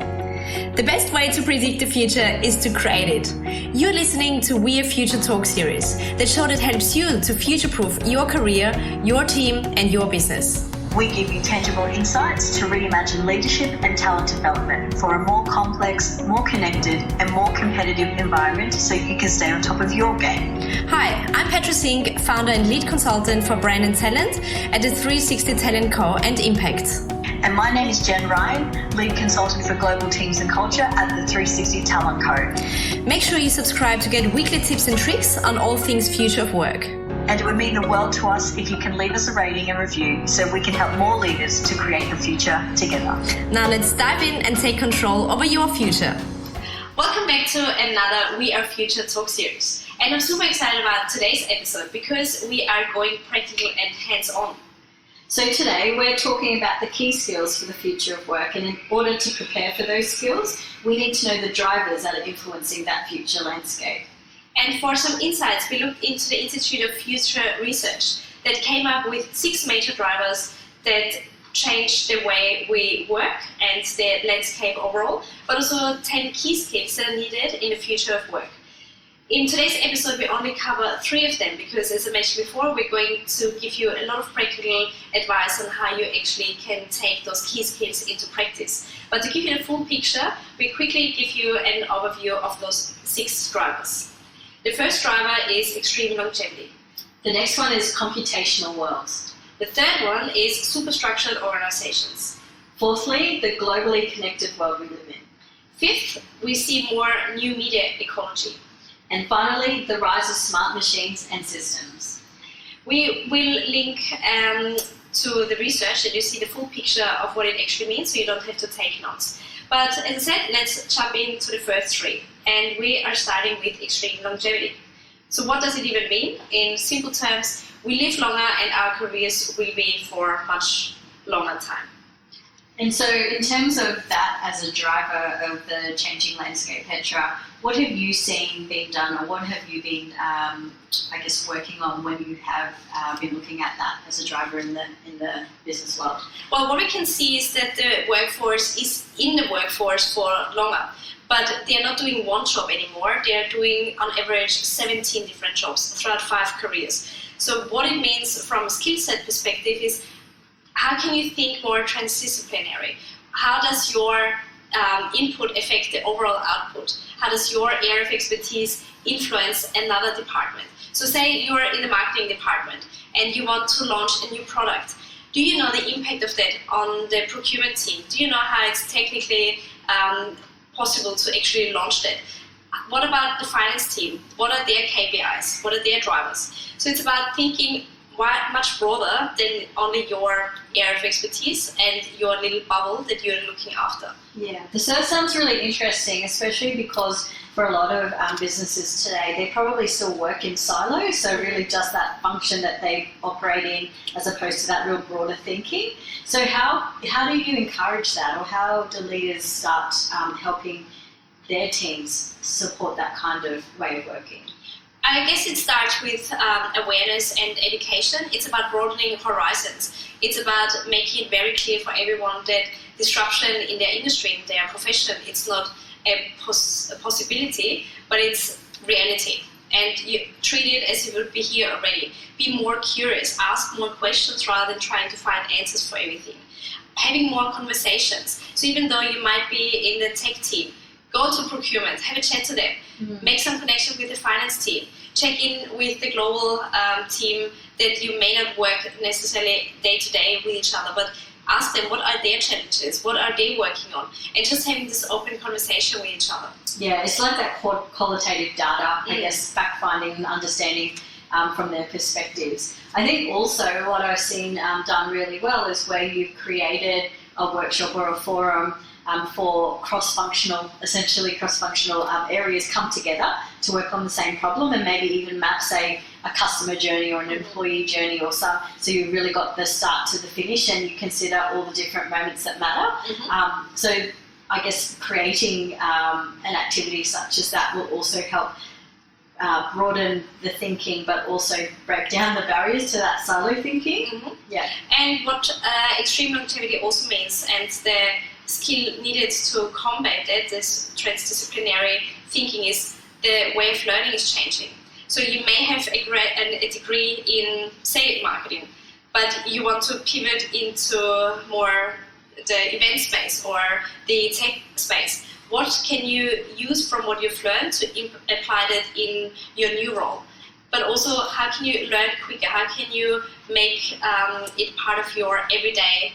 The best way to predict the future is to create it. You're listening to We Are Future Talk series, the show that helps you to future-proof your career, your team, and your business. We give you tangible insights to reimagine leadership and talent development for a more complex, more connected, and more competitive environment so you can stay on top of your game. Hi, I'm Petra Singh, founder and lead consultant for brand and talent at the 360 Talent Co. and Impact. And my name is Jen Ryan, lead consultant for global teams and culture at the 360 Talent Co. Make sure you subscribe to get weekly tips and tricks on all things future of work. And it would mean the world to us if you can leave us a rating and review so we can help more leaders to create the future together. Now let's dive in and take control over your future. Welcome back to another We Are Future Talk series. And I'm super excited about today's episode because we are going practical and hands-on. So today we're talking about the key skills for the future of work, and in order to prepare for those skills, we need to know the drivers that are influencing that future landscape. And for some insights, we looked into the Institute of Future Research that came up with 6 major drivers that change the way we work and the landscape overall, but also 10 key skills that are needed in the future of work. In today's episode, we only cover 3 of them because, as I mentioned before, we're going to give you a lot of practical advice on how you actually can take those key skills into practice. But to give you the full picture, we quickly give you an overview of those 6 drivers. The first driver is extreme longevity. The next one is computational world. The third one is superstructured organizations. Fourthly, the globally connected world we live in. Fifth, we see more new media ecology. And finally, the rise of smart machines and systems. We will link to the research and you see the full picture of what it actually means so you don't have to take notes. But as I said, let's jump into the first 3. And we are starting with extreme longevity. So what does it even mean? In simple terms, we live longer and our careers will be for much longer time. And so in terms of that as a driver of the changing landscape, Petra, what have you seen being done, or what have you been, working on when you have been looking at that as a driver in the business world? Well, what we can see is that the workforce is in the workforce for longer. But they are not doing one job anymore. They are doing, on average, 17 different jobs throughout 5 careers. So what it means from a skill set perspective is, how can you think more transdisciplinary? How does your input affect the overall output? How does your area of expertise influence another department? So say you're in the marketing department and you want to launch a new product. Do you know the impact of that on the procurement team? Do you know how it's technically possible to actually launch that? What about the finance team? What are their KPIs? What are their drivers? So it's about thinking much broader than only your area of expertise and your little bubble that you're looking after. Yeah, so that sounds really interesting, especially because for a lot of businesses today, they probably still work in silos, so really just that function that they operate in as opposed to that real broader thinking. So how do you encourage that, or how do leaders start helping their teams support that kind of way of working? I guess it starts with awareness and education. It's about broadening horizons. It's about making it very clear for everyone that disruption in their industry, in their profession, it's not a possibility, but it's reality. And you treat it as if it would be here already. Be more curious, ask more questions rather than trying to find answers for everything. Having more conversations. So even though you might be in the tech team, go to procurement, have a chat to them, make some connection with the finance team, check in with the global team that you may not work necessarily day to day with each other, but ask them what are their challenges, what are they working on, and just having this open conversation with each other. Yeah, it's like that qualitative data, I guess, fact-finding and understanding from their perspectives. I think also what I've seen done really well is where you've created a workshop or a forum for cross-functional areas come together to work on the same problem and maybe even map, say, a customer journey or an employee journey or so you've really got the start to the finish and you consider all the different moments that matter. So I guess creating an activity such as that will also help broaden the thinking, but also break down the barriers to that silo thinking. Yeah. And what extreme longevity also means, and the skill needed to combat that, this transdisciplinary thinking, is the way of learning is changing. So you may have a degree in, say, marketing, but you want to pivot into more the event space or the tech space. What can you use from what you've learned to apply that in your new role? But also, how can you learn quicker? How can you make it part of your everyday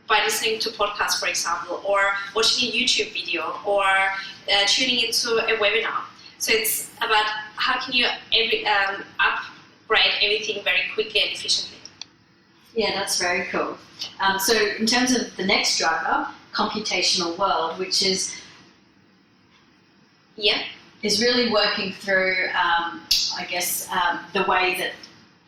by listening to podcasts, for example, or watching a YouTube video, or tuning into a webinar? So it's about how can you upgrade everything very quickly and efficiently. Yeah, that's very cool. So in terms of the next driver, Computational World, which is really working through, the way that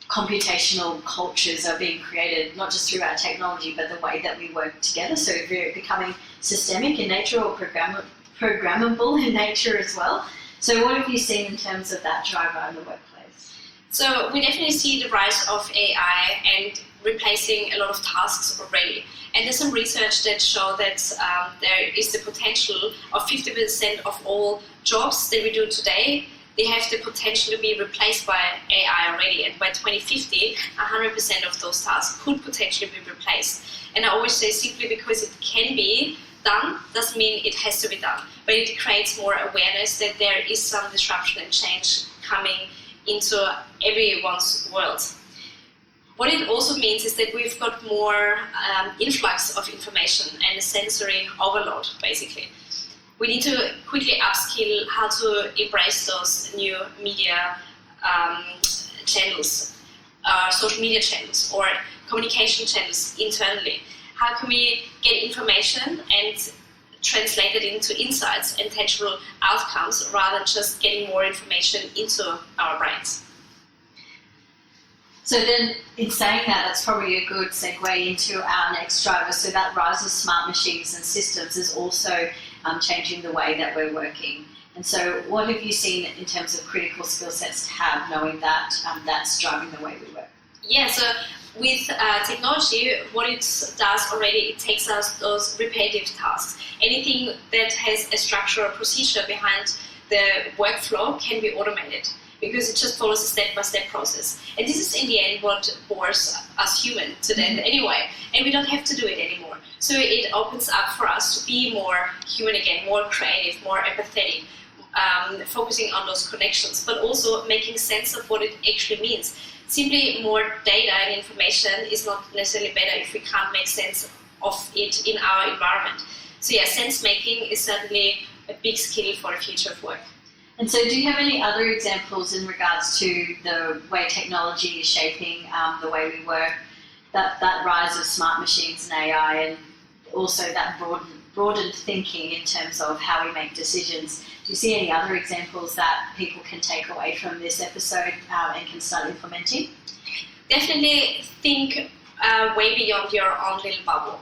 computational cultures are being created, not just through our technology, but the way that we work together. So we're becoming systemic in nature or programmable in nature as well. So what have you seen in terms of that driver in the workplace? So we definitely see the rise of AI and replacing a lot of tasks already. And there's some research that show that there is the potential of 50% of all jobs that we do today, they have the potential to be replaced by AI already. And by 2050, 100% of those tasks could potentially be replaced. And I always say, simply because it can be done doesn't mean it has to be done. But it creates more awareness that there is some disruption and change coming into everyone's world. What it also means is that we've got more influx of information and a sensory overload, basically. We need to quickly upskill how to embrace those new media channels, social media channels, or communication channels internally. How can we get information and translate it into insights and tangible outcomes rather than just getting more information into our brains? So then, in saying that, that's probably a good segue into our next driver. So that rise of smart machines and systems is also changing the way that we're working. And so what have you seen in terms of critical skill sets to have, knowing that that's driving the way we work? Yeah, so with technology, what it does already, it takes us those repetitive tasks. Anything that has a structure or procedure behind the workflow can be automated, because it just follows a step-by-step process. And this is in the end what bores us human to death anyway, and we don't have to do it anymore. So it opens up for us to be more human again, more creative, more empathetic, focusing on those connections, but also making sense of what it actually means. Simply more data and information is not necessarily better if we can't make sense of it in our environment. So yeah, sense making is certainly a big skill for the future of work. And so do you have any other examples in regards to the way technology is shaping the way we work, that rise of smart machines and AI, and also that broadened thinking in terms of how we make decisions? Do you see any other examples that people can take away from this episode and can start implementing? Definitely think way beyond your own little bubble.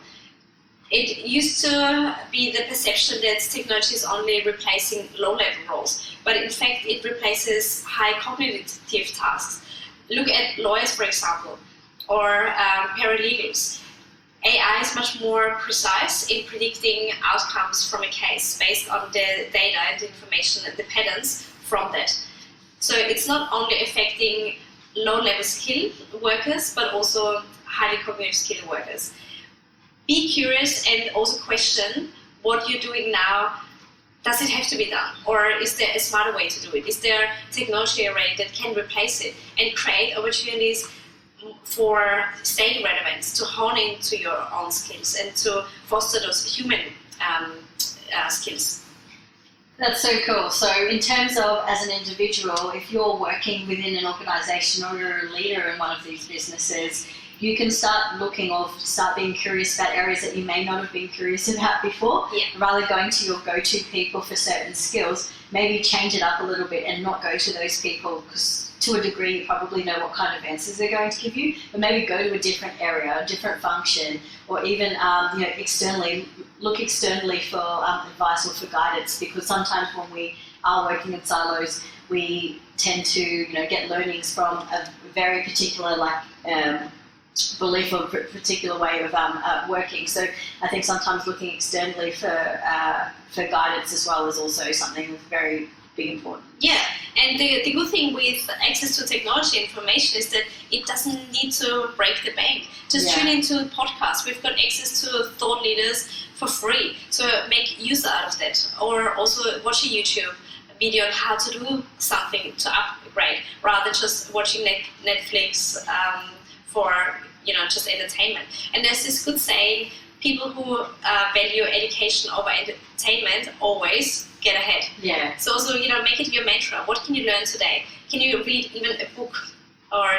It used to be the perception that technology is only replacing low-level roles, but in fact it replaces high cognitive tasks. Look at lawyers, for example, or paralegals. AI is much more precise in predicting outcomes from a case based on the data and the information and the patterns from that. So it's not only affecting low-level skilled workers, but also highly cognitive skilled workers. Be curious and also question what you're doing now. Does it have to be done? Or is there a smarter way to do it? Is there technology already that can replace it and create opportunities for staying relevant, to hone into your own skills and to foster those human skills? That's so cool. So in terms of, as an individual, if you're working within an organisation or you're a leader in one of these businesses, you can start looking or start being curious about areas that you may not have been curious about before. Yeah. Rather going to your go-to people for certain skills, maybe change it up a little bit and not go to those people, because to a degree you probably know what kind of answers they're going to give you, but maybe go to a different area, a different function, or even look externally for advice or for guidance, because sometimes when we are working in silos, we tend to get learnings from a very particular belief or a particular way of working. So I think sometimes looking externally for guidance as well is also something very big important. Yeah, and the good thing with access to technology information is that it doesn't need to break the bank. Just tune into podcasts. We've got access to thought leaders for free, so make use out of that. Or also watch a YouTube video on how to do something to upgrade, rather than just watching Netflix for just entertainment. And there's this good saying: people who value education over entertainment always get ahead. Yeah. So also, make it your mantra. What can you learn today? Can you read even a book, or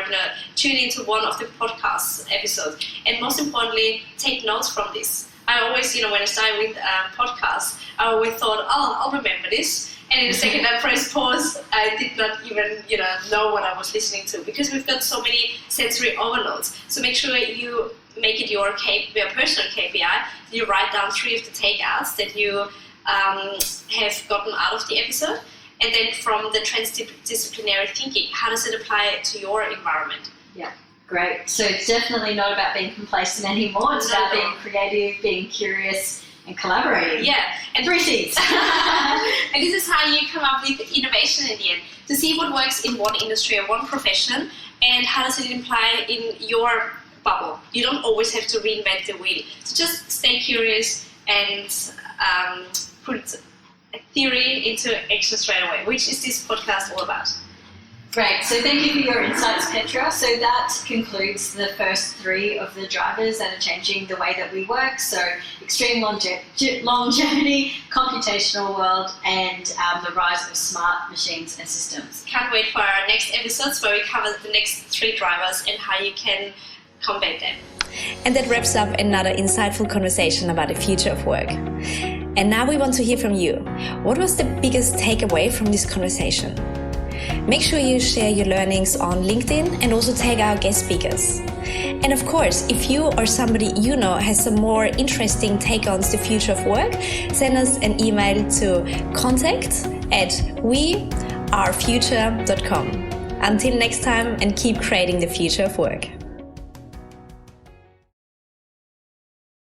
tune into one of the podcast episodes? And most importantly, take notes from this. I always, when I started with podcasts, I always thought, I'll remember this. And in a second I pressed pause, I did not even, know what I was listening to, because we've got so many sensory overloads. So make sure you make it your personal KPI. You write down 3 of the takeouts that you have gotten out of the episode. And then from the transdisciplinary thinking, how does it apply to your environment? Yeah, great. So it's definitely not about being complacent anymore. It's about being creative, being curious, and collaborating. Yeah, and 3 C's. And this is how you come up with innovation in the end, to see what works in one industry or one profession, and how does it apply in your bubble. You don't always have to reinvent the wheel. So just stay curious and put a theory into action straight away, which is this podcast all about. Great, so thank you for your insights, Petra. So that concludes the first 3 of the drivers that are changing the way that we work. So extreme longevity, computational world, and the rise of smart machines and systems. Can't wait for our next episodes where we cover the next 3 drivers and how you can combat them. And that wraps up another insightful conversation about the future of work. And now we want to hear from you. What was the biggest takeaway from this conversation? Make sure you share your learnings on LinkedIn and also tag our guest speakers. And of course, if you or somebody you know has some more interesting take on the future of work, send us an email to contact@wearefuture.com. Until next time, and keep creating the future of work.